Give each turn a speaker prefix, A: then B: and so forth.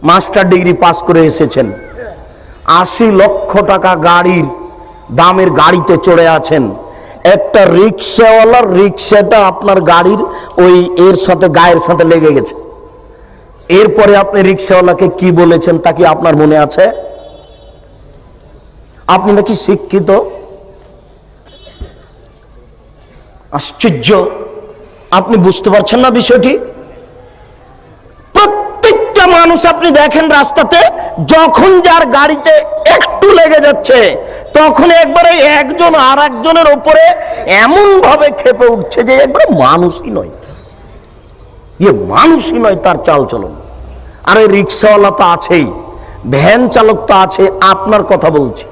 A: Master degree pass করে এসেছেন, 80 লক্ষ টাকা গাড়ির দামের গাড়িতে চড়ে আছেন, একটা রিক্সাওয়ালার রিক্সাটা আপনার গাড়ির ওই এর সাথে গায়ের সাথে লেগে গেছে। এরপরে আপনি রিক্সাওয়ালাকে কি বলেছেন তা কি আপনার মনে আছে? আপনি নাকি শিক্ষিত। আশ্চর্য, আপনি বুঝতে পারছেন না বিষয়টি? প্রত্যেকটা মানুষ আপনি দেখেন রাস্তাতে, যখন যার গাড়িতে একটু লেগে যাচ্ছে তখন একবারে একজন আর একজনের উপরে এমন ভাবে ক্ষেপে উঠছে যে একবারে মানুষই নয়, মানুষই নয় তার চালচলন। আরে রিক্সাওয়ালা তো আছেই, ভ্যান চালক তো আছে, আপনার কথা বলছি।